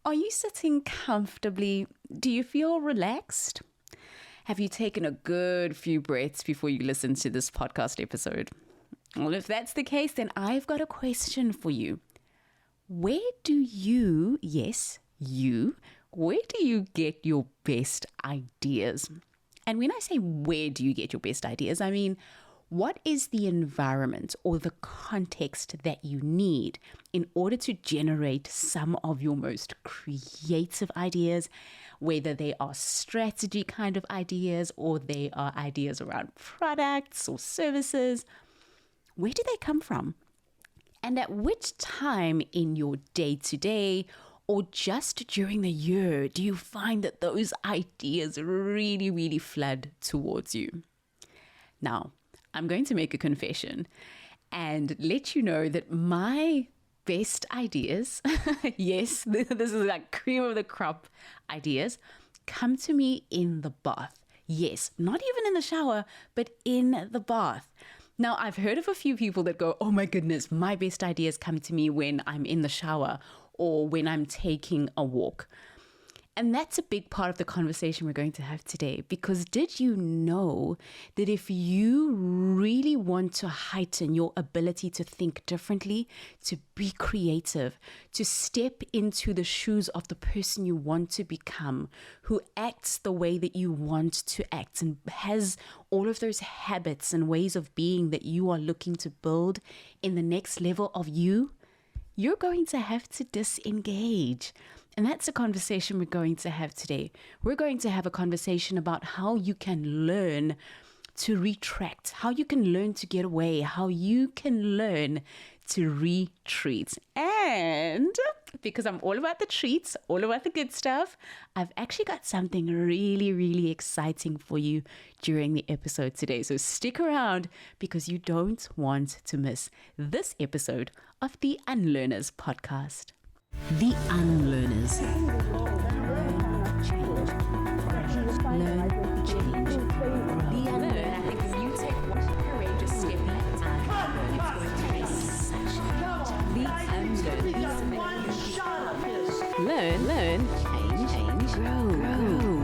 Are you sitting comfortably? Do you feel relaxed? Have you taken a good few breaths before you listen to this podcast episode? Well, if that's the case, then I've got a question for you. Where do you, yes, you, where do you get your best ideas? And when I say where do you get your best ideas, I mean, what is the environment or the context that you need in order to generate some of your most creative ideas, whether they are strategy kind of ideas or they are ideas around products or services? Where do they come from? And at which time in your day-to-day or just during the year do you find that those ideas really, really flood towards you? Now, I'm going to make a confession and let you know that my best ideas, yes, this is like cream of the crop ideas, come to me in the bath. Yes, not even in the shower, but in the bath. Now, I've heard of a few people that go, oh my goodness, my best ideas come to me when I'm in the shower or when I'm taking a walk. And that's a big part of the conversation we're going to have today, because did you know that if you really want to heighten your ability to think differently, to be creative, to step into the shoes of the person you want to become, who acts the way that you want to act and has all of those habits and ways of being that you are looking to build in the next level of you, you're going to have to disengage. And that's a conversation we're going to have today. We're going to have a conversation about how you can learn to retract, how you can learn to get away, how you can learn to retreat. And because I'm all about the treats, all about the good stuff, I've actually got something really, really exciting for you during the episode today. So stick around because you don't want to miss this episode of the Unlearners podcast. The Unlearners. Learn, change, the unlearn. I think if you take one courageous step and it's going to be such the unlearn. Learn, change, grow.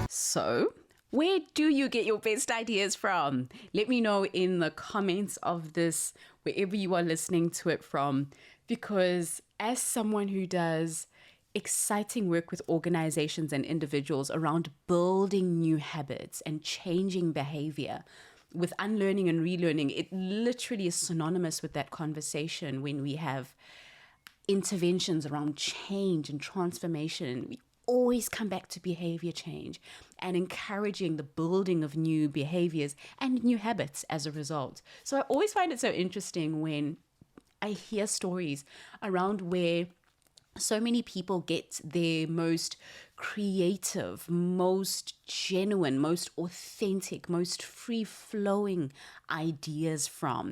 So, where do you get your best ideas from? Let me know in the comments of this, wherever you are listening to it from, because as someone who does exciting work with organizations and individuals around building new habits and changing behavior, with unlearning and relearning, it literally is synonymous with that conversation when we have interventions around change and transformation. We always come back to behavior change and encouraging the building of new behaviors and new habits as a result. So I always find it so interesting when I hear stories around where so many people get their most creative, most genuine, most authentic, most free-flowing ideas from.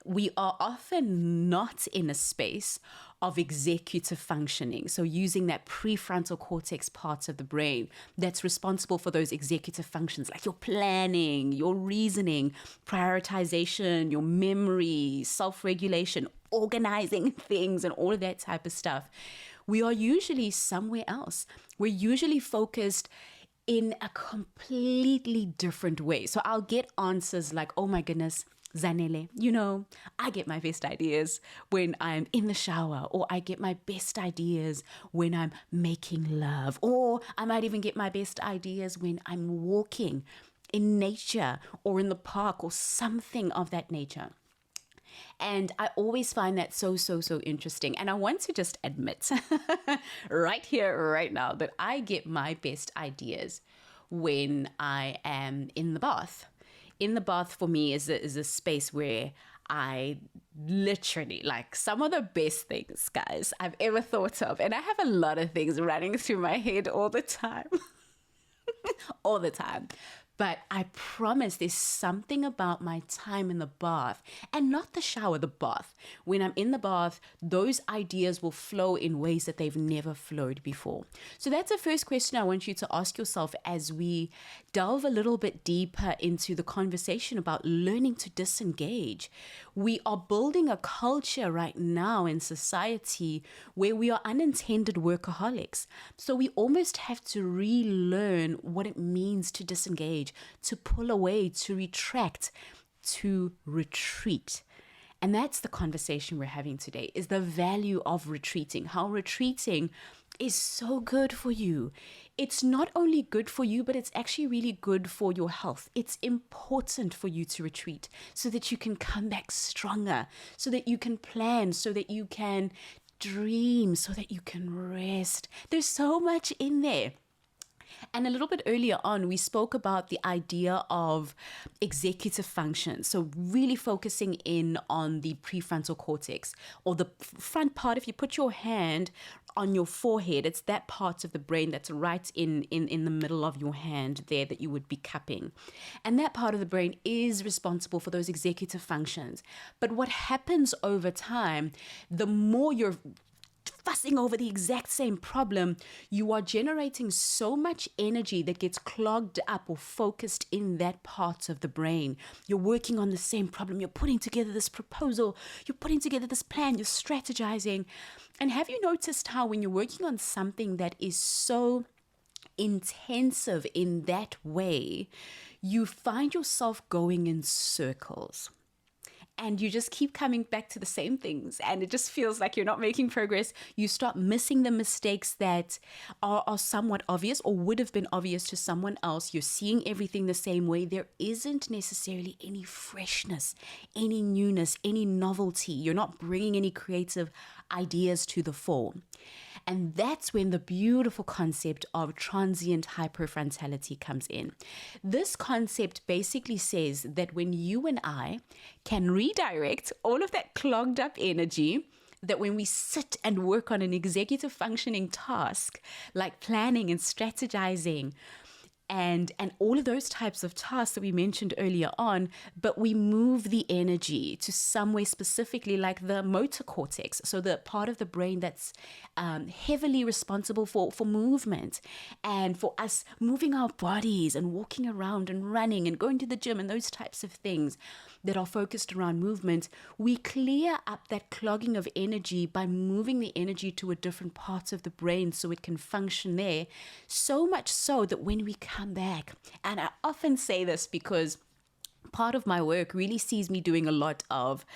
We are often not in a space of executive functioning. So using that prefrontal cortex part of the brain that's responsible for those executive functions, like your planning, your reasoning, prioritization, your memory, self-regulation, organizing things and all of that type of stuff. We are usually somewhere else. We're usually focused in a completely different way. So I'll get answers like, oh my goodness, Zanele, I get my best ideas when I'm in the shower, or I get my best ideas when I'm making love, or I might even get my best ideas when I'm walking in nature or in the park or something of that nature. And I always find that so interesting. And I want to just admit right here, right now, that I get my best ideas when I am in the bath. In the bath for me is a space where I literally, like, some of the best things, guys, I've ever thought of. And I have a lot of things running through my head all the time. All the time. But I promise there's something about my time in the bath, and not the shower, the bath. When I'm in the bath, those ideas will flow in ways that they've never flowed before. So that's the first question I want you to ask yourself as we delve a little bit deeper into the conversation about learning to disengage. We are building a culture right now in society where we are unintended workaholics. So we almost have to relearn what it means to disengage, to pull away, to retract, to retreat. And that's the conversation we're having today, is the value of retreating, how retreating is so good for you. It's not only good for you, but it's actually really good for your health. It's important for you to retreat so that you can come back stronger, so that you can plan, so that you can dream, so that you can rest. There's so much in there. And a little bit earlier on, we spoke about the idea of executive function. So really focusing in on the prefrontal cortex, or the front part. If you put your hand on your forehead, it's that part of the brain that's right in the middle of your hand there that you would be cupping. And that part of the brain is responsible for those executive functions. But what happens over time, the more you're fussing over the exact same problem, you are generating so much energy that gets clogged up or focused in that part of the brain. You're working on the same problem. You're putting together this proposal. You're putting together this plan. You're strategizing. And have you noticed how when you're working on something that is so intensive in that way, you find yourself going in circles? And you just keep coming back to the same things, and it just feels like you're not making progress. You start missing the mistakes that are somewhat obvious or would have been obvious to someone else. You're seeing everything the same way. There isn't necessarily any freshness, any newness, any novelty. You're not bringing any creative ideas to the fore. And that's when the beautiful concept of transient hyperfrontality comes in. This concept basically says that when you and I can redirect all of that clogged up energy, that when we sit and work on an executive functioning task, like planning and strategizing, and all of those types of tasks that we mentioned earlier on, but we move the energy to somewhere specifically like the motor cortex, so the part of the brain that's heavily responsible for movement and for us moving our bodies and walking around and running and going to the gym and those types of things that are focused around movement. We clear up that clogging of energy by moving the energy to a different part of the brain so it can function there. So much so that when we come back, and I often say this because part of my work really sees me doing a lot of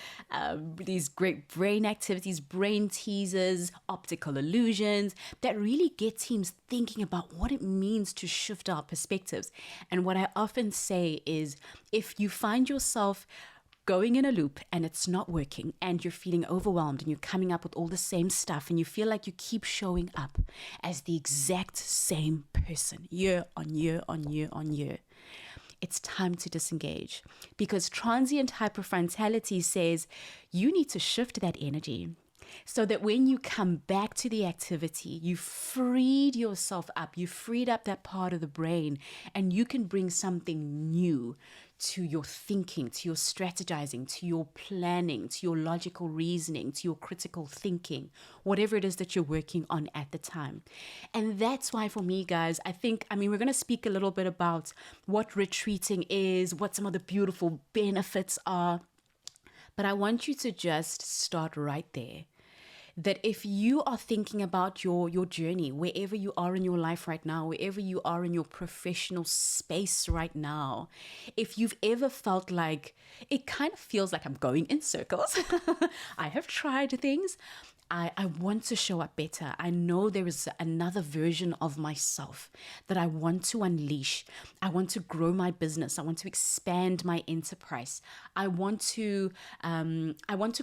these great brain activities, brain teasers, optical illusions that really get teams thinking about what it means to shift our perspectives. And what I often say is, if you find yourself going in a loop and it's not working and you're feeling overwhelmed and you're coming up with all the same stuff and you feel like you keep showing up as the exact same person year on year on year on year, it's time to disengage, because transient hyperfrontality says you need to shift that energy so that when you come back to the activity, you freed yourself up, you freed up that part of the brain, and you can bring something new to your thinking, to your strategizing, to your planning, to your logical reasoning, to your critical thinking, whatever it is that you're working on at the time. And that's why for me, guys, we're going to speak a little bit about what retreating is, what some of the beautiful benefits are, but I want you to just start right there. That if you are thinking about your journey, wherever you are in your life right now, wherever you are in your professional space right now, if you've ever felt like it kind of feels like I'm going in circles, I have tried things. I want to show up better. I know there is another version of myself that I want to unleash. I want to grow my business. I want to expand my enterprise. I want to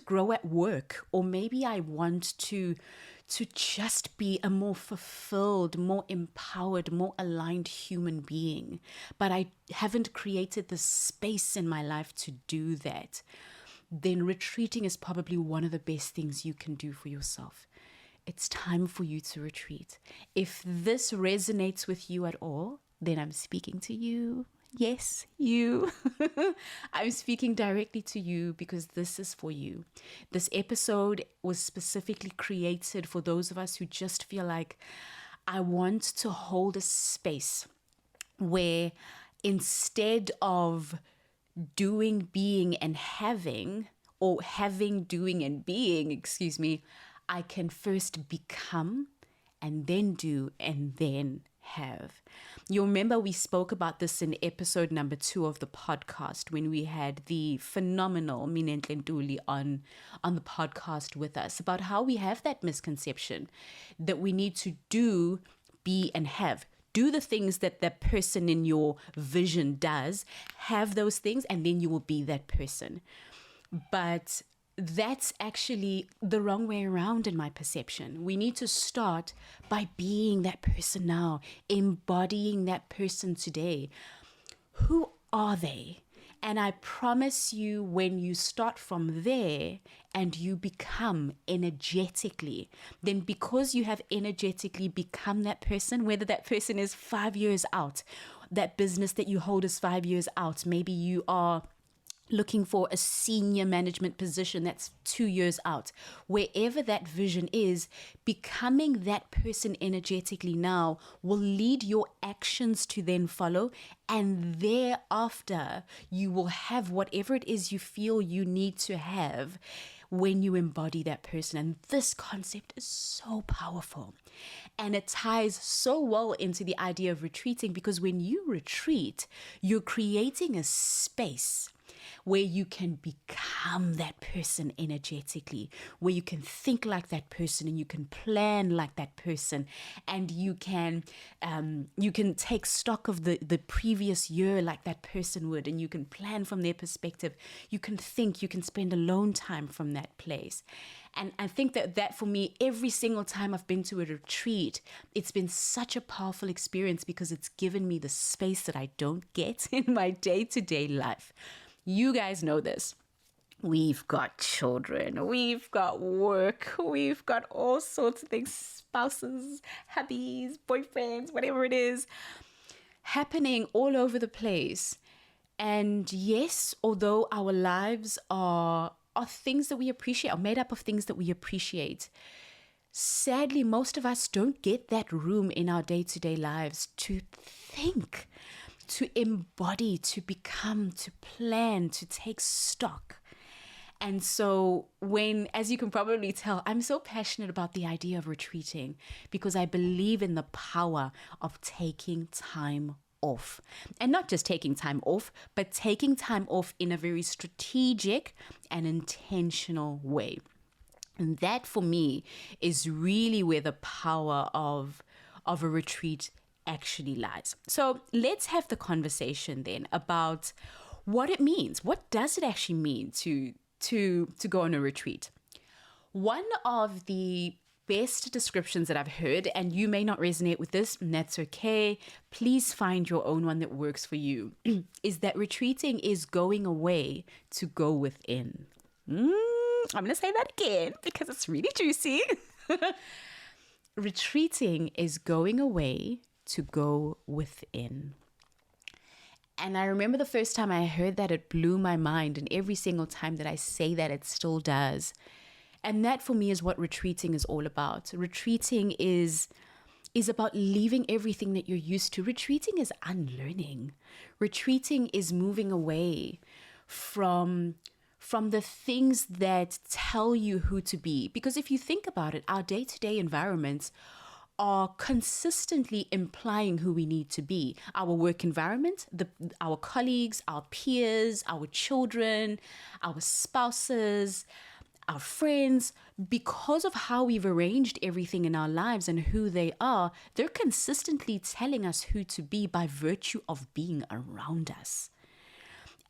grow at work, or maybe I want to just be a more fulfilled, more empowered, more aligned human being. But I haven't created the space in my life to do that. Then retreating is probably one of the best things you can do for yourself. It's time for you to retreat. If this resonates with you at all, then I'm speaking to you. Yes, you. I'm speaking directly to you because this is for you. This episode was specifically created for those of us who just feel like I want to hold a space where instead of doing, being, and having, or having, doing, and being, excuse me, I can first become and then do and then have. You remember we spoke about this in episode number 2 of the podcast when we had the phenomenal Minentle Ntuli on the podcast with us about how we have that misconception that we need to do, be, and have. Do the things that that person in your vision does, have those things, and then you will be that person. But that's actually the wrong way around in my perception. We need to start by being that person now, embodying that person today. Who are they? And I promise you, when you start from there and you become energetically, then because you have energetically become that person, whether that person is 5 years out, that business that you hold is 5 years out, maybe you are looking for a senior management position that's 2 years out, wherever that vision is, becoming that person energetically now will lead your actions to then follow. And thereafter, you will have whatever it is you feel you need to have when you embody that person. And this concept is so powerful. And it ties so well into the idea of retreating, because when you retreat, you're creating a space where you can become that person energetically, where you can think like that person and you can plan like that person, and you can take stock of the previous year like that person would, and you can plan from their perspective. You can think, you can spend alone time from that place. And I think that for me, every single time I've been to a retreat, it's been such a powerful experience because it's given me the space that I don't get in my day-to-day life. You guys know this. We've got children, we've got work, we've got all sorts of things, spouses, hubbies, boyfriends, whatever it is, happening all over the place. And yes, although our lives are things that we appreciate, are made up of things that we appreciate, sadly, most of us don't get that room in our day-to-day lives to think, to embody, to become, to plan, to take stock. And so as you can probably tell, I'm so passionate about the idea of retreating because I believe in the power of taking time off. And not just taking time off, but taking time off in a very strategic and intentional way. And that for me is really where the power of a retreat actually lies. So let's have the conversation then about what it means. What does it actually mean to go on a retreat? One of the best descriptions that I've heard, and you may not resonate with this, and that's okay. Please find your own one that works for you, is that retreating is going away to go within. I'm going to say that again because it's really juicy. Retreating is going away to go within. And I remember the first time I heard that, it blew my mind. And every single time that I say that, it still does. And that for me is what retreating is all about. Retreating is about leaving everything that you're used to. Retreating is unlearning. Retreating is moving away from the things that tell you who to be. Because if you think about it, our day-to-day environments are consistently implying who we need to be. Our work environment, our colleagues, our peers, our children, our spouses, our friends, because of how we've arranged everything in our lives and who they are, they're consistently telling us who to be by virtue of being around us.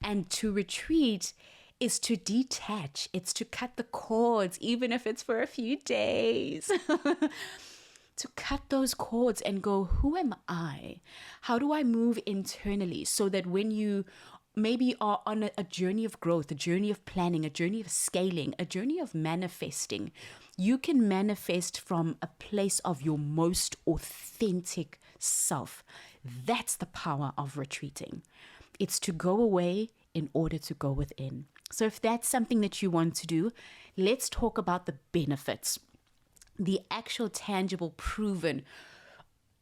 And to retreat is to detach. It's to cut the cords, even if it's for a few days. To cut those cords and go, who am I? How do I move internally so that when you maybe are on a journey of growth, a journey of planning, a journey of scaling, a journey of manifesting, you can manifest from a place of your most authentic self. That's the power of retreating. It's to go away in order to go within. So if that's something that you want to do, let's talk about the benefits, the actual tangible, proven,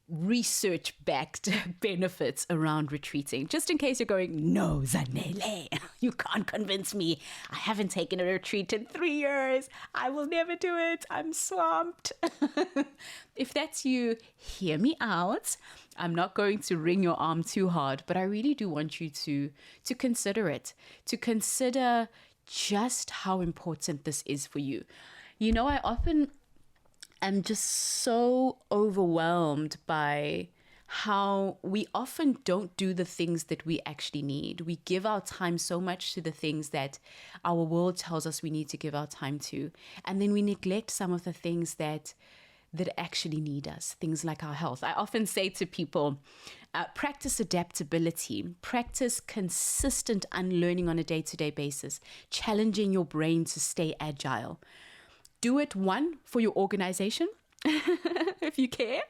research-backed benefits around retreating. Just in case you're going, no, Zanele, you can't convince me. I haven't taken a retreat in 3 years. I will never do it. I'm swamped. If that's you, hear me out. I'm not going to wring your arm too hard, but I really do want you to consider it, to consider just how important this is for you. You know, I often am just so overwhelmed by how we often don't do the things that we actually need. We give our time so much to the things that our world tells us we need to give our time to. And then we neglect some of the things that actually need us, things like our health. I often say to people, practice adaptability, practice consistent unlearning on a day-to-day basis, challenging your brain to stay agile. Do it, one, for your organization, if you care.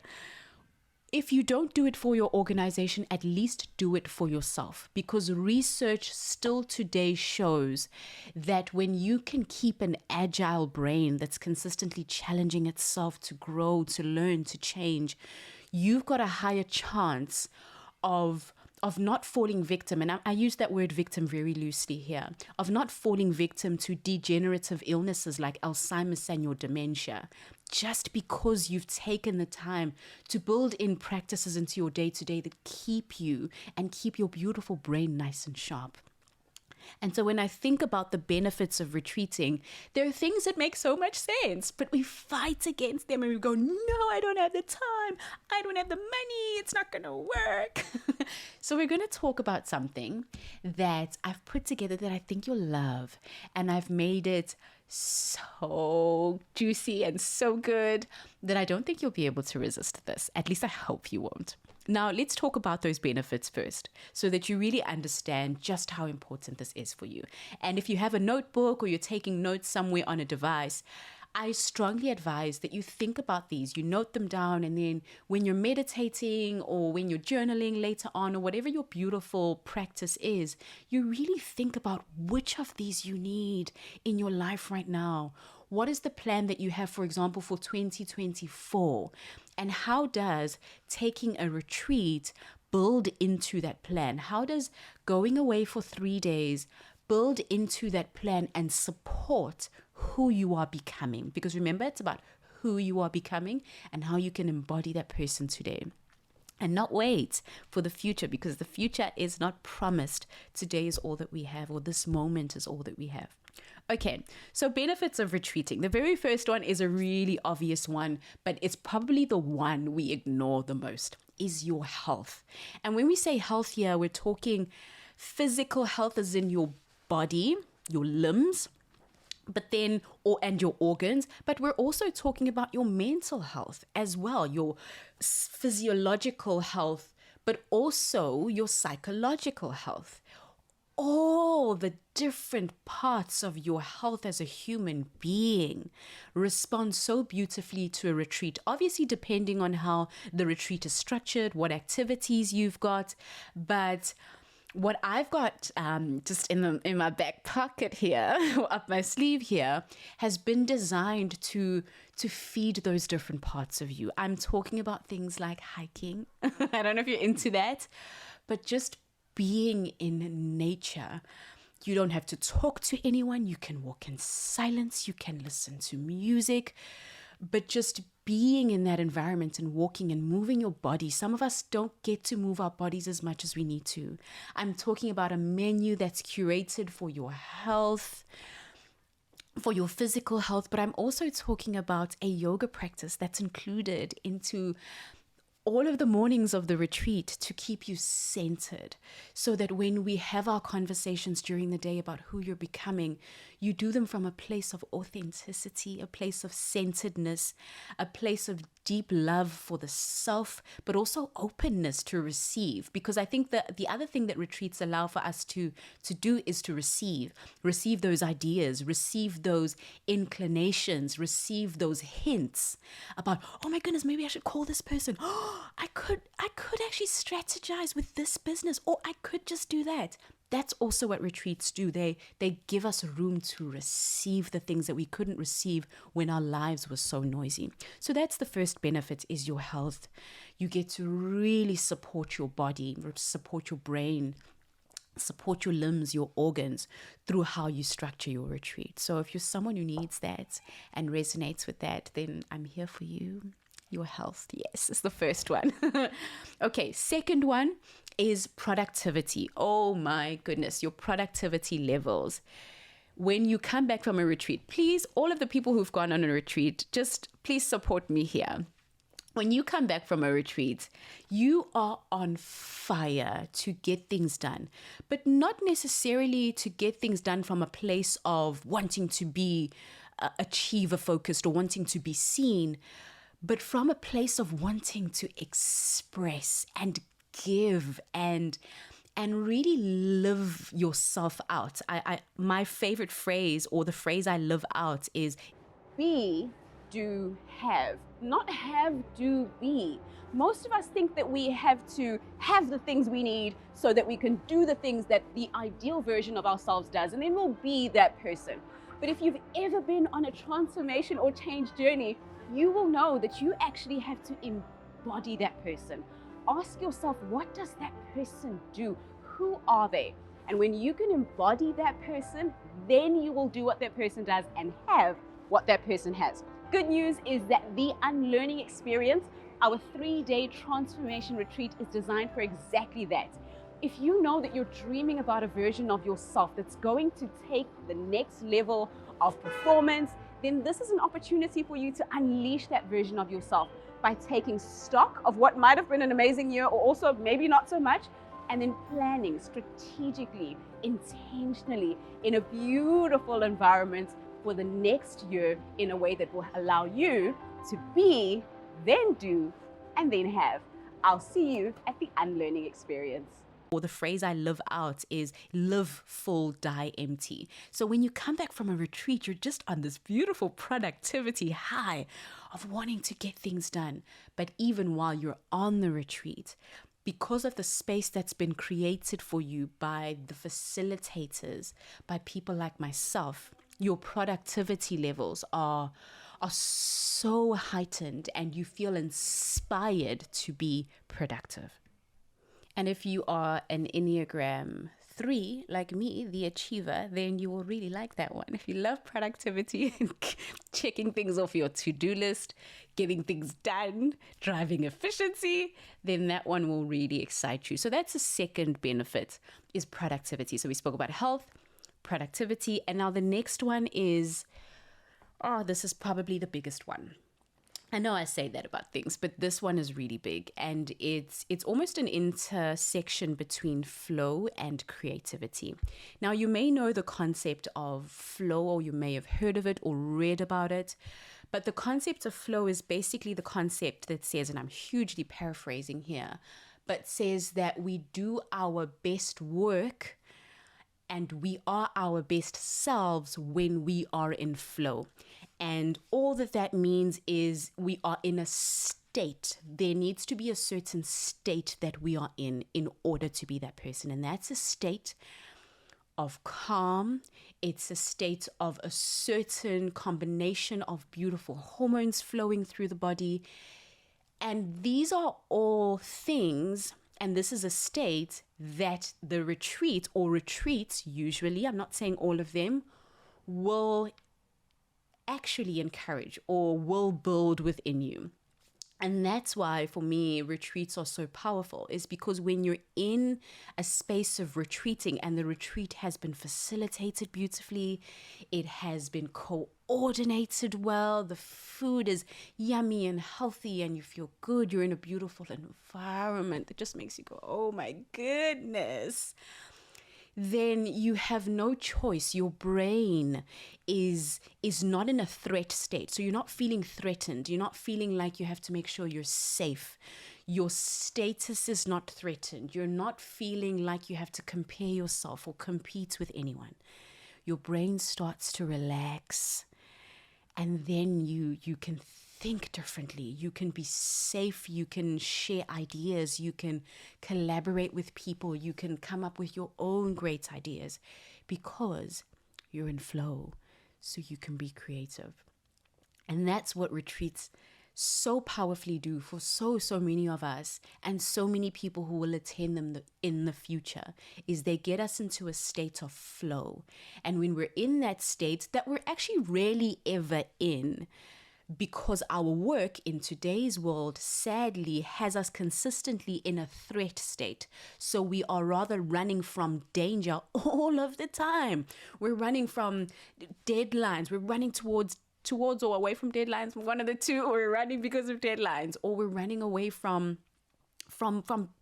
If you don't do it for your organization, at least do it for yourself, because research still today shows that when you can keep an agile brain that's consistently challenging itself to grow, to learn, to change, you've got a higher chance of not falling victim, and I use that word victim very loosely here, of not falling victim to degenerative illnesses like Alzheimer's and your dementia, just because you've taken the time to build in practices into your day-to-day that keep you and keep your beautiful brain nice and sharp. And so when I think about the benefits of retreating, there are things that make so much sense, but we fight against them and we go, no, I don't have the time. I don't have the money. It's not going to work. So we're going to talk about something that I've put together that I think you'll love. And I've made it so juicy and so good that I don't think you'll be able to resist this. At least I hope you won't. Now, let's talk about those benefits first so that you really understand just how important this is for you. And if you have a notebook or you're taking notes somewhere on a device, I strongly advise that you think about these, you note them down, and then when you're meditating or when you're journaling later on or whatever your beautiful practice is, you really think about which of these you need in your life right now. What is the plan that you have, for example, for 2024? And how does taking a retreat build into that plan? How does going away for 3 days build into that plan and support who you are becoming? Because remember, it's about who you are becoming and how you can embody that person today. And not wait for the future, because the future is not promised. Today is all that we have, or this moment is all that we have. Okay, so benefits of retreating. The very first one is a really obvious one, but it's probably the one we ignore the most, is your health. And when we say health here, we're talking physical health as in your body, your limbs, and your organs, but we're also talking about your mental health as well, your physiological health, but also your psychological health. All the different parts of your health as a human being respond so beautifully to a retreat, obviously depending on how the retreat is structured, what activities you've got, but what I've got just in my back pocket here, or up my sleeve here, has been designed to feed those different parts of you. I'm talking about things like hiking. I don't know if you're into that, but just being in nature. You don't have to talk to anyone. You can walk in silence. You can listen to music. But just being in that environment and walking and moving your body. Some of us don't get to move our bodies as much as we need to. I'm talking about a menu that's curated for your health, for your physical health, but I'm also talking about a yoga practice that's included into all of the mornings of the retreat to keep you centered, so that when we have our conversations during the day about who you're becoming, You do them from a place of authenticity, a place of centeredness, a place of deep love for the self, but also openness to receive. Because I think that the other thing that retreats allow for us to do is to receive those ideas, receive those inclinations, receive those hints about, oh my goodness, maybe I should call this person. Oh, I could actually strategize with this business, or I could just do that. That's also what retreats do. They give us room to receive the things that we couldn't receive when our lives were so noisy. So that's the first benefit, is your health. You get to really support your body, support your brain, support your limbs, your organs through how you structure your retreat. So if you're someone who needs that and resonates with that, then I'm here for you. Your health, yes, is the first one. Okay, second one is productivity. Oh my goodness, your productivity levels. When you come back from a retreat, please, all of the people who've gone on a retreat, just please support me here. When you come back from a retreat, you are on fire to get things done, but not necessarily to get things done from a place of wanting to be achiever focused or wanting to be seen, but from a place of wanting to express and give and really live yourself out. My favorite phrase, or the phrase I live out, is be, do, have. Not have, do, be. Most of us think that we have to have the things we need so that we can do the things that the ideal version of ourselves does, and then we'll be that person. But if you've ever been on a transformation or change journey, you will know that you actually have to embody that person. Ask yourself, what does that person do? Who are they? And when you can embody that person, then you will do what that person does and have what that person has. Good news is that the Unlearning Experience, our 3-day transformation retreat, is designed for exactly that. If you know that you're dreaming about a version of yourself that's going to take the next level of performance, then this is an opportunity for you to unleash that version of yourself by taking stock of what might have been an amazing year, or also maybe not so much, and then planning strategically, intentionally, in a beautiful environment for the next year in a way that will allow you to be, then do, and then have. I'll see you at the Unlearning Experience. Or the phrase I live out is live full, die empty. So when you come back from a retreat, you're just on this beautiful productivity high of wanting to get things done. But even while you're on the retreat, because of the space that's been created for you by the facilitators, by people like myself, your productivity levels are so heightened, and you feel inspired to be productive. And if you are an Enneagram 3, like me, the achiever, then you will really like that one. If you love productivity, checking things off your to-do list, getting things done, driving efficiency, then that one will really excite you. So that's the second benefit, is productivity. So we spoke about health, productivity, and now the next one is, this is probably the biggest one. I know I say that about things, but this one is really big, and it's almost an intersection between flow and creativity. Now, you may know the concept of flow, or you may have heard of it or read about it, but the concept of flow is basically the concept that says, and I'm hugely paraphrasing here, but says that we do our best work and we are our best selves when we are in flow. And all that means is we are in a state. There needs to be a certain state that we are in order to be that person. And that's a state of calm. It's a state of a certain combination of beautiful hormones flowing through the body. And these are all things, and this is a state that the retreat, or retreats usually, I'm not saying all of them, will actually encourage or will build within you. And that's why, for me, retreats are so powerful, is because when you're in a space of retreating and the retreat has been facilitated beautifully, it has been coordinated well, the food is yummy and healthy, and you feel good, you're in a beautiful environment that just makes you go, oh my goodness, then you have no choice. Your brain is not in a threat state. So you're not feeling threatened. You're not feeling like you have to make sure you're safe. Your status is not threatened. You're not feeling like you have to compare yourself or compete with anyone. Your brain starts to relax, and then you can think differently. You can be safe. You can share ideas. You can collaborate with people. You can come up with your own great ideas because you're in flow. So you can be creative. And that's what retreats so powerfully do for so many of us, and so many people who will attend them in the future, is they get us into a state of flow. And when we're in that state that we're actually rarely ever in, because our work in today's world sadly has us consistently in a threat state. So we are rather running from danger all of the time. We're running from deadlines. We're running towards or away from deadlines, one of the two, or we're running because of deadlines, or we're running away from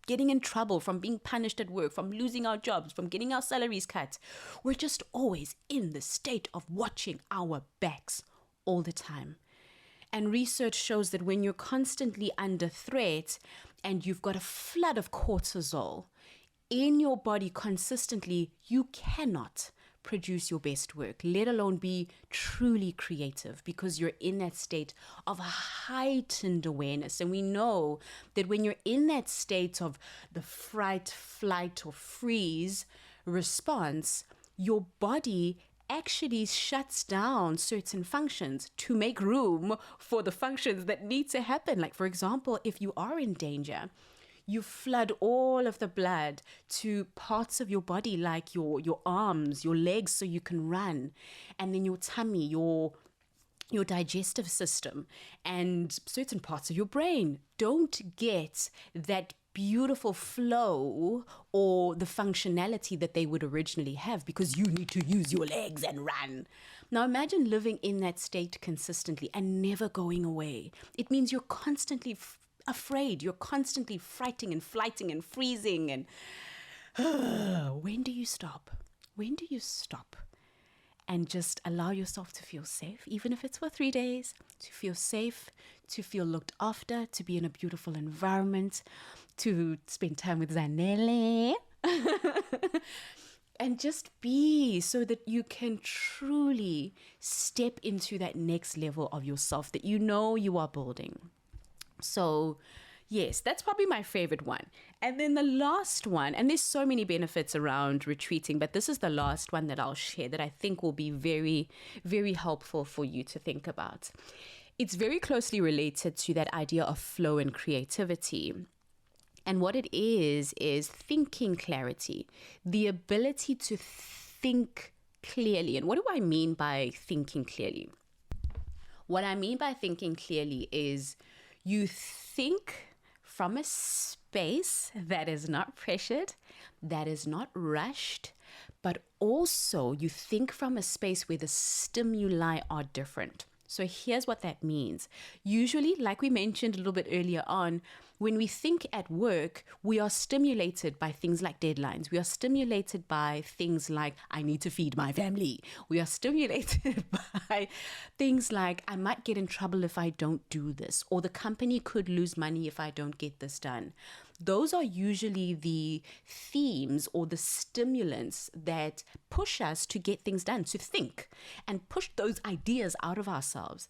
getting in trouble, from being punished at work, from losing our jobs, from getting our salaries cut. We're just always in the state of watching our backs all the time. And research shows that when you're constantly under threat and you've got a flood of cortisol in your body consistently, you cannot produce your best work, let alone be truly creative, because you're in that state of heightened awareness. And we know that when you're in that state of the fright, flight, or freeze response, your body actually shuts down certain functions to make room for the functions that need to happen. Like, for example, if you are in danger, you flood all of the blood to parts of your body like your arms, your legs, so you can run, and then your tummy, your digestive system, and certain parts of your brain don't get that beautiful flow or the functionality that they would originally have, because you need to use your legs and run. Now imagine living in that state consistently and never going away. It means you're constantly afraid. You're constantly frighting and flighting and freezing. And when do you stop? When do you stop and just allow yourself to feel safe, even if it's for 3 days, to feel safe, to feel looked after, to be in a beautiful environment, to spend time with Zanele, and just be, so that you can truly step into that next level of yourself that you know you are building. So yes, that's probably my favorite one. And then the last one, and there's so many benefits around retreating, but this is the last one that I'll share that I think will be very, very helpful for you to think about. It's very closely related to that idea of flow and creativity. And what it is thinking clarity, the ability to think clearly. And what do I mean by thinking clearly? What I mean by thinking clearly is you think from a space that is not pressured, that is not rushed, but also you think from a space where the stimuli are different. So here's what that means. Usually, like we mentioned a little bit earlier on, when we think at work, we are stimulated by things like deadlines. We are stimulated by things like, I need to feed my family. We are stimulated by things like, I might get in trouble if I don't do this, or the company could lose money if I don't get this done. Those are usually the themes or the stimulants that push us to get things done, to think and push those ideas out of ourselves.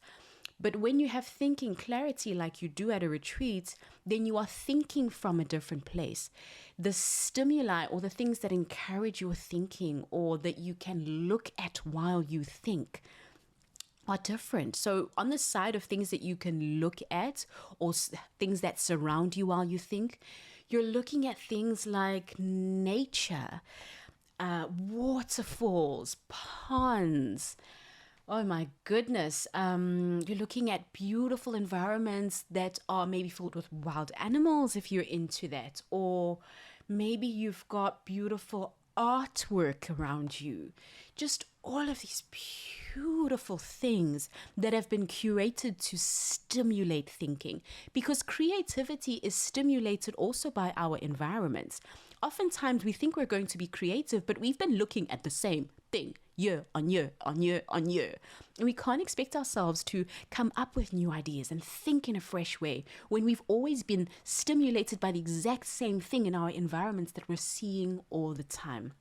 But when you have thinking clarity like you do at a retreat, then you are thinking from a different place. The stimuli or the things that encourage your thinking or that you can look at while you think are different. So on the side of things that you can look at or things that surround you while you think, you're looking at things like nature, waterfalls, ponds. Oh my goodness. You're looking at beautiful environments that are maybe filled with wild animals if you're into that. Or maybe you've got beautiful artwork around you. Just all of these beautiful things that have been curated to stimulate thinking, because creativity is stimulated also by our environments. oftentimes we think we're going to be creative, but we've been looking at the same thing year on year on year on year. And we can't expect ourselves to come up with new ideas and think in a fresh way when we've always been stimulated by the exact same thing in our environments that we're seeing all the time.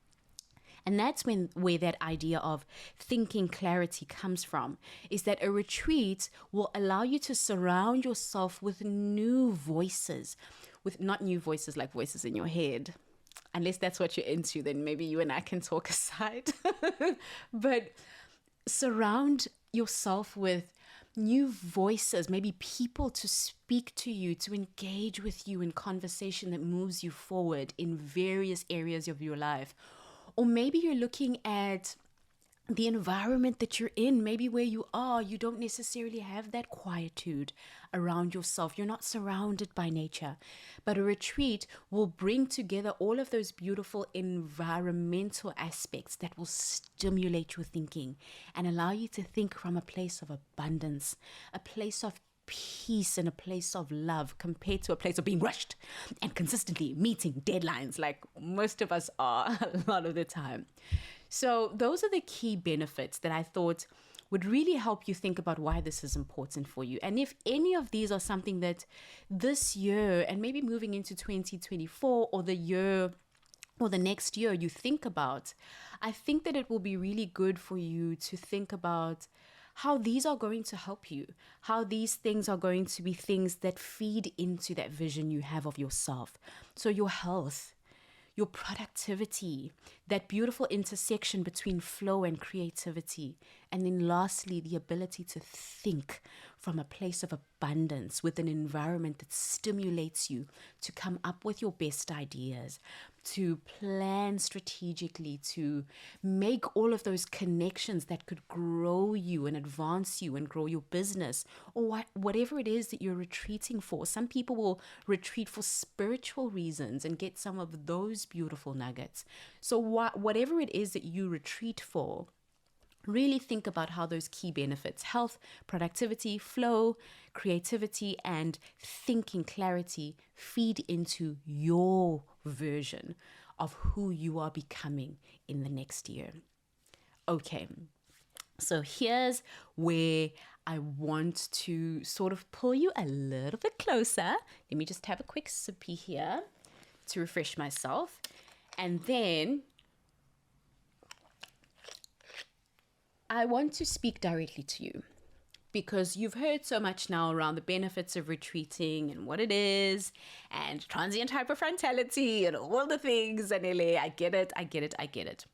And that's where that idea of thinking clarity comes from, is that a retreat will allow you to surround yourself with new voices, with not new voices like voices in your head. Unless that's what you're into, then maybe you and I can talk aside. But surround yourself with new voices, maybe people to speak to you, to engage with you in conversation that moves you forward in various areas of your life. Or maybe you're looking at the environment that you're in, maybe where you are, you don't necessarily have that quietude around yourself. You're not surrounded by nature. But a retreat will bring together all of those beautiful environmental aspects that will stimulate your thinking and allow you to think from a place of abundance, a place of peace, and a place of love, compared to a place of being rushed and consistently meeting deadlines like most of us are a lot of the time. So those are the key benefits that I thought would really help you think about why this is important for you. And if any of these are something that this year and maybe moving into 2024 or the year or the next year you think about, I think that it will be really good for you to think about how these are going to help you, how these things are going to be things that feed into that vision you have of yourself. So your health, your productivity, that beautiful intersection between flow and creativity. And then lastly, the ability to think from a place of abundance with an environment that stimulates you to come up with your best ideas, to plan strategically, to make all of those connections that could grow you and advance you and grow your business, or whatever it is that you're retreating for. Some people will retreat for spiritual reasons and get some of those beautiful nuggets. So whatever it is that you retreat for, really think about how those key benefits, health, productivity, flow, creativity, and thinking clarity, feed into your version of who you are becoming in the next year. Okay, so here's where I want to sort of pull you a little bit closer. Let me just have a quick sippy here to refresh myself. And then I want to speak directly to you, because you've heard so much now around the benefits of retreating and what it is and transient hyperfrontality and all the things. Zanele, I get it.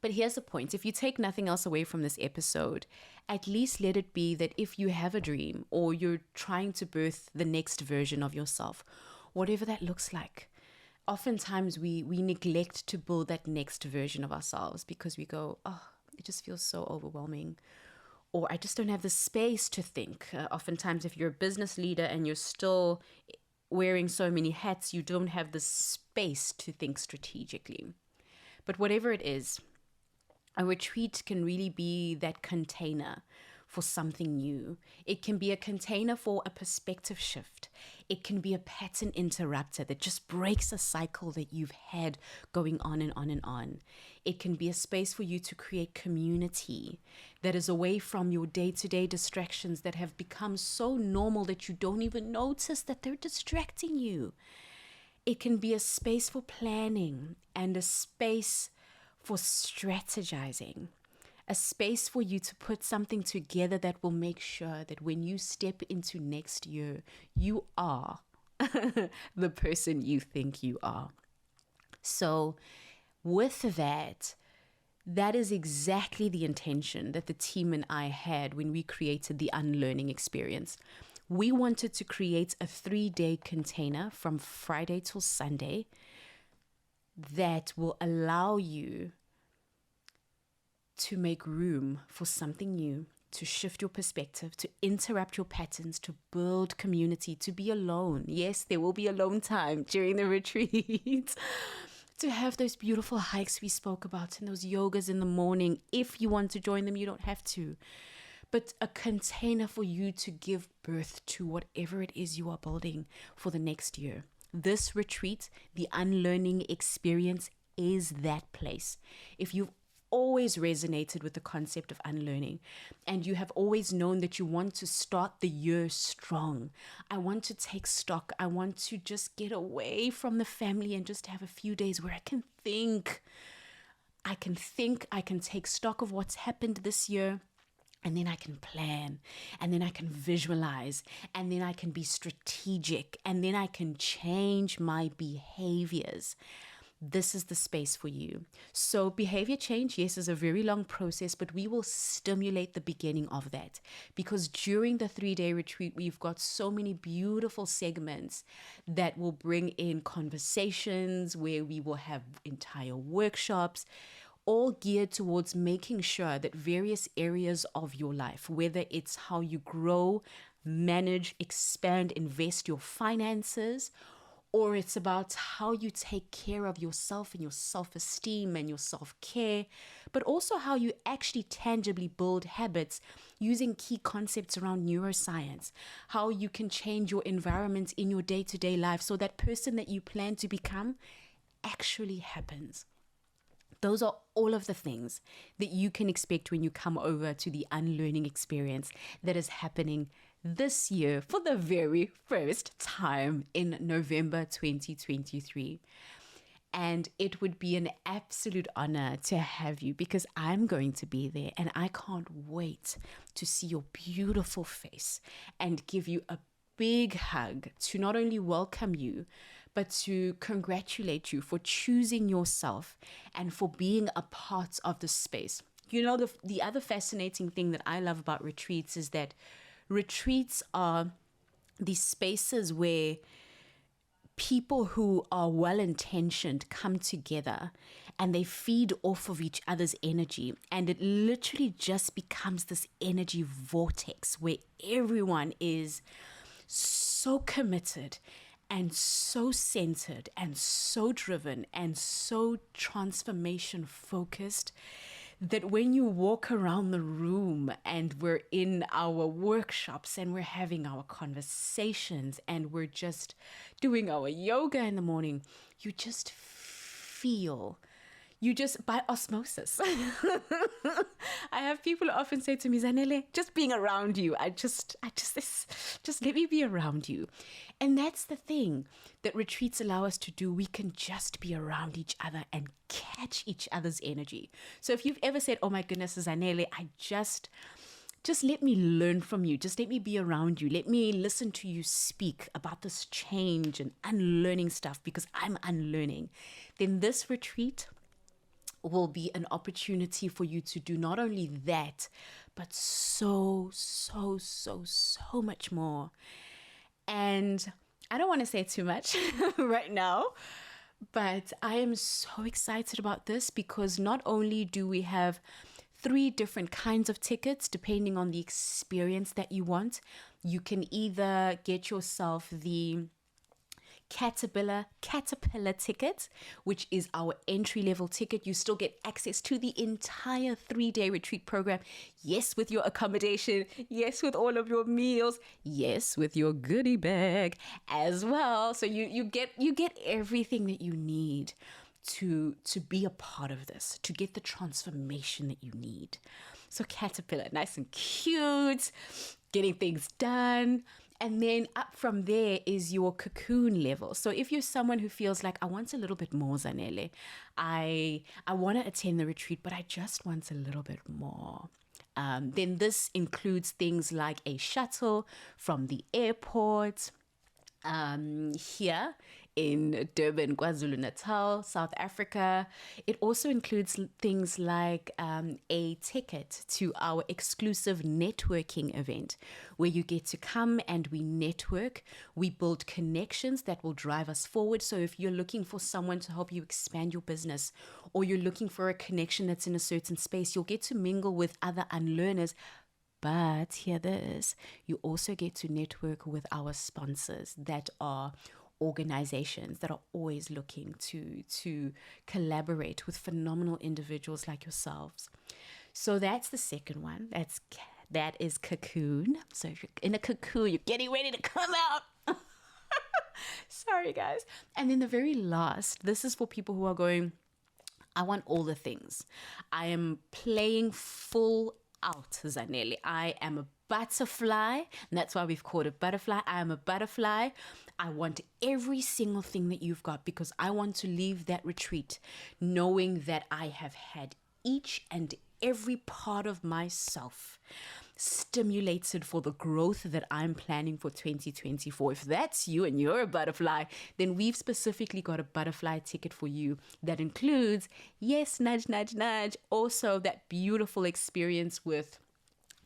But here's the point. If you take nothing else away from this episode, at least let it be that if you have a dream or you're trying to birth the next version of yourself, whatever that looks like, oftentimes we neglect to build that next version of ourselves because we go, oh, it just feels so overwhelming. Or I just don't have the space to think. Oftentimes, if you're a business leader and you're still wearing so many hats, you don't have the space to think strategically. But whatever it is, a retreat can really be that container for something new. It can be a container for a perspective shift. It can be a pattern interrupter that just breaks a cycle that you've had going on and on and on. It can be a space for you to create community that is away from your day-to-day distractions that have become so normal that you don't even notice that they're distracting you. It can be a space for planning and a space for strategizing. A space for you to put something together that will make sure that when you step into next year, you are the person you think you are. So with that is exactly the intention that the team and I had when we created the unlearning experience. We wanted to create a 3-day container from Friday till Sunday that will allow you to make room for something new, to shift your perspective, to interrupt your patterns, to build community, to be alone. Yes, there will be alone time during the retreat. To have those beautiful hikes we spoke about and those yogas in the morning. If you want to join them, you don't have to. But a container for you to give birth to whatever it is you are building for the next year. This retreat, the unlearning experience, is that place. If you've always resonated with the concept of unlearning and you have always known that you want to start the year strong, I want to take stock, I want to just get away from the family and just have a few days where I can think, I can take stock of what's happened this year. And then I can plan, and then I can visualize, and then I can be strategic, and then I can change my behaviors. This is the space for you. So behavior change, yes, is a very long process, but we will stimulate the beginning of that, because during the 3-day retreat, we've got so many beautiful segments that will bring in conversations where we will have entire workshops, all geared towards making sure that various areas of your life, whether it's how you grow, manage, expand, invest your finances, or it's about how you take care of yourself and your self-esteem and your self-care, but also how you actually tangibly build habits using key concepts around neuroscience, how you can change your environment in your day-to-day life so that person that you plan to become actually happens. Those are all of the things that you can expect when you come over to the unlearning experience that is happening this year for the very first time in November 2023. And it would be an absolute honor to have you, because I'm going to be there and I can't wait to see your beautiful face and give you a big hug to not only welcome you, but to congratulate you for choosing yourself and for being a part of the space. You know, the other fascinating thing that I love about retreats is that retreats are these spaces where people who are well-intentioned come together and they feed off of each other's energy, and it literally just becomes this energy vortex where everyone is so committed and so centered and so driven and so transformation focused that when you walk around the room and we're in our workshops and we're having our conversations and we're just doing our yoga in the morning, you just feel, you just by osmosis. I have people often say to me, Zanele, just being around you, just let me be around you. And that's the thing that retreats allow us to do. We can just be around each other and catch each other's energy. So if you've ever said, oh my goodness, Zanele, just let me learn from you. Just let me be around you. Let me listen to you speak about this change and unlearning stuff because I'm unlearning. Then this retreat will be an opportunity for you to do not only that, but so much more. And I don't want to say too much right now, but I am so excited about this because not only do we have 3 different kinds of tickets depending on the experience that you want. You can either get yourself the Caterpillar ticket, which is our entry-level ticket. You still get access to the entire 3-day retreat program. Yes, with your accommodation. Yes, with all of your meals. Yes, with your goodie bag as well. So you get everything that you need to be a part of this, to get the transformation that you need. So Caterpillar, nice and cute, getting things done. And then up from there is your cocoon level. So if you're someone who feels like, I want a little bit more, Zanele, I want to attend the retreat, but I just want a little bit more. Then this includes things like a shuttle from the airport here in Durban, KwaZulu-Natal, South Africa. It also includes things like a ticket to our exclusive networking event where you get to come and we network. We build connections that will drive us forward. So if you're looking for someone to help you expand your business, or you're looking for a connection that's in a certain space, you'll get to mingle with other unlearners. But hear this, you also get to network with our sponsors that are organizations that are always looking to collaborate with phenomenal individuals like yourselves. So that's the second one. That is cocoon. So if you're in a cocoon, you're getting ready to come out. Sorry, guys. And then the very last, this is for people who are going, I want all the things. I am playing full out, Zanele. I am a butterfly, and that's why we've called it butterfly. I am a butterfly. I want every single thing that you've got because I want to leave that retreat knowing that I have had each and every part of myself stimulated for the growth that I'm planning for 2024. If that's you and you're a butterfly, then we've specifically got a butterfly ticket for you that includes, yes, nudge, nudge, nudge, also that beautiful experience with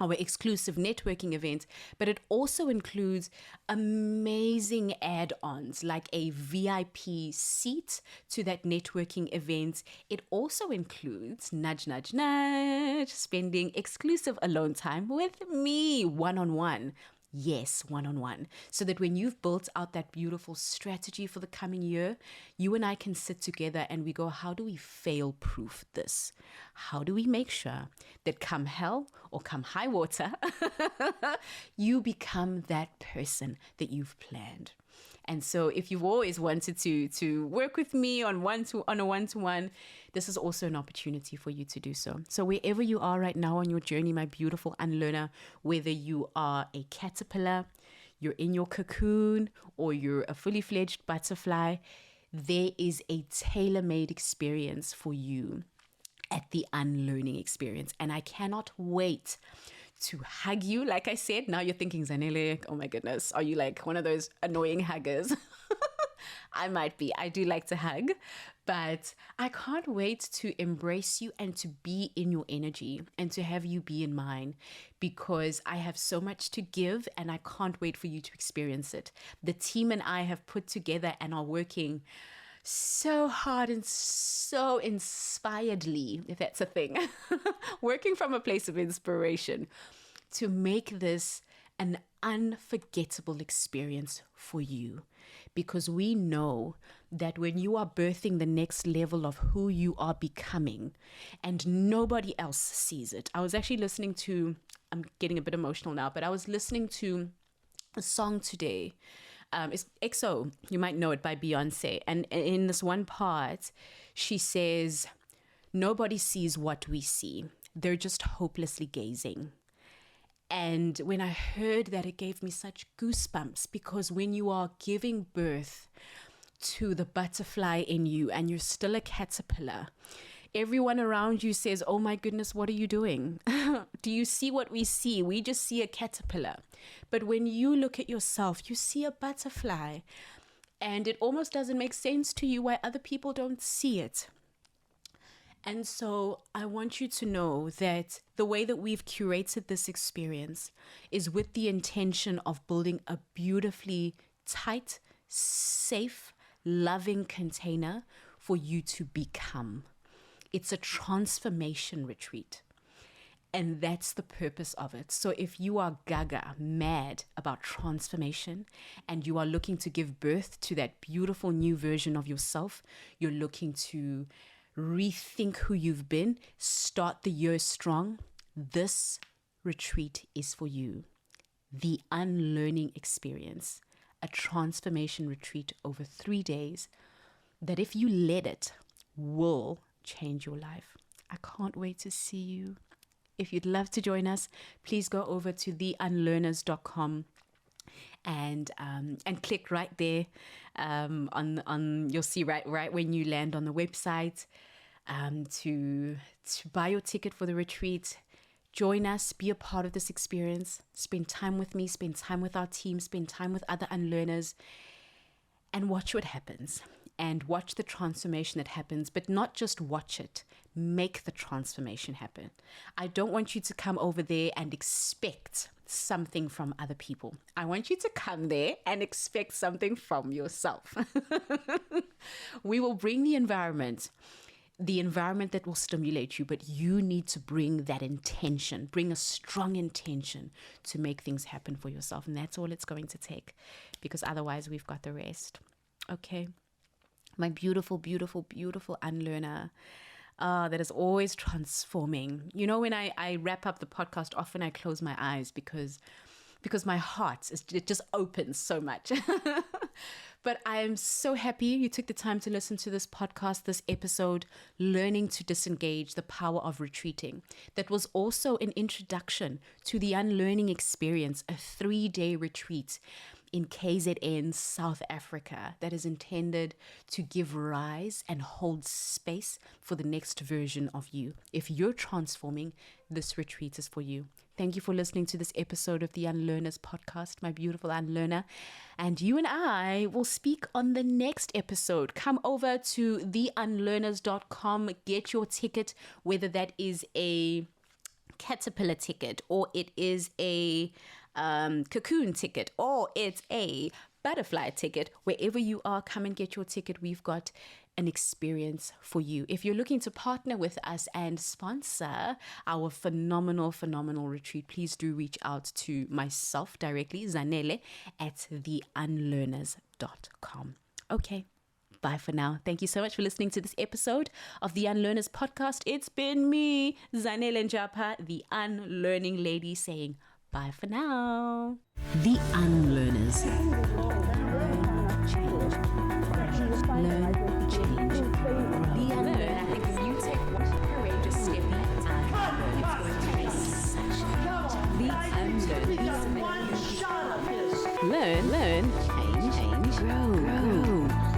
our exclusive networking event, but it also includes amazing add-ons like a VIP seat to that networking event. It also includes, nudge, nudge, nudge, spending exclusive alone time with me one-on-one. Yes, one-on-one. So that when you've built out that beautiful strategy for the coming year, you and I can sit together and we go, how do we fail-proof this? How do we make sure that come hell or come high water, you become that person that you've planned? And so if you've always wanted to work with me on a one-to-one, this is also an opportunity for you to do so. So wherever you are right now on your journey, my beautiful unlearner, whether you are a caterpillar, you're in your cocoon, or you're a fully fledged butterfly, there is a tailor-made experience for you at the unlearning experience. And I cannot wait to hug you. Like I said, now you're thinking, Zanele, oh my goodness, are you like one of those annoying huggers? I might be. I do like to hug, but I can't wait to embrace you and to be in your energy and to have you be in mine because I have so much to give and I can't wait for you to experience it. The team and I have put together and are working so hard and so inspiredly, if that's a thing, working from a place of inspiration to make this an unforgettable experience for you. Because we know that when you are birthing the next level of who you are becoming and nobody else sees it. I was actually listening to, I'm getting a bit emotional now, but I was listening to a song today. It's EXO, you might know it, by Beyonce. And in this one part, she says, nobody sees what we see. They're just hopelessly gazing. And when I heard that, it gave me such goosebumps because when you are giving birth to the butterfly in you and you're still a caterpillar, everyone around you says, oh my goodness, what are you doing? Do you see what we see? We just see a caterpillar. But when you look at yourself, you see a butterfly. And it almost doesn't make sense to you why other people don't see it. And so I want you to know that the way that we've curated this experience is with the intention of building a beautifully tight, safe, loving container for you to become. It's a transformation retreat. And that's the purpose of it. So if you are gaga, mad about transformation, and you are looking to give birth to that beautiful new version of yourself, you're looking to rethink who you've been, start the year strong, this retreat is for you. The unlearning experience, a transformation retreat over 3 days that if you let it, will change your life. I can't wait to see you. If you'd love to join us, please go over to theunlearners.com and click right there on you'll see right when you land on the website to buy your ticket for the retreat. Join us, be a part of this experience, spend time with me, spend time with our team, spend time with other unlearners, and watch what happens. And watch the transformation that happens, but not just watch it, make the transformation happen. I don't want you to come over there and expect something from other people. I want you to come there and expect something from yourself. We will bring the environment that will stimulate you, but you need to bring that intention, bring a strong intention to make things happen for yourself. And that's all it's going to take, because otherwise we've got the rest. Okay. My beautiful, beautiful, beautiful unlearner that is always transforming. You know, when I wrap up the podcast, often I close my eyes because my heart, it just opens so much. But I am so happy you took the time to listen to this podcast, this episode, Learning to Disengage, the Power of Retreating. That was also an introduction to the unlearning experience, a 3-day retreat in KZN, South Africa, that is intended to give rise and hold space for the next version of you. If you're transforming, this retreat is for you. Thank you for listening to this episode of the Unlearners podcast, my beautiful unlearner. And you and I will speak on the next episode. Come over to theunlearners.com, get your ticket, whether that is a caterpillar ticket or it is a cocoon ticket or it's a butterfly ticket. Wherever you are, come and get your ticket. We've got an experience for you. If you're looking to partner with us and sponsor our phenomenal retreat, please do reach out to myself directly, Zanele, at theunlearners.com. Okay, bye for now. Thank you so much for listening to this episode of the Unlearners podcast. It's been me, Zanele Njapa, the unlearning lady, saying bye for now. The Unlearners. Learn, change, the unlearn. I think if you take one courageous step at a time, it's going to be such the unlearn. Learn, change, grow.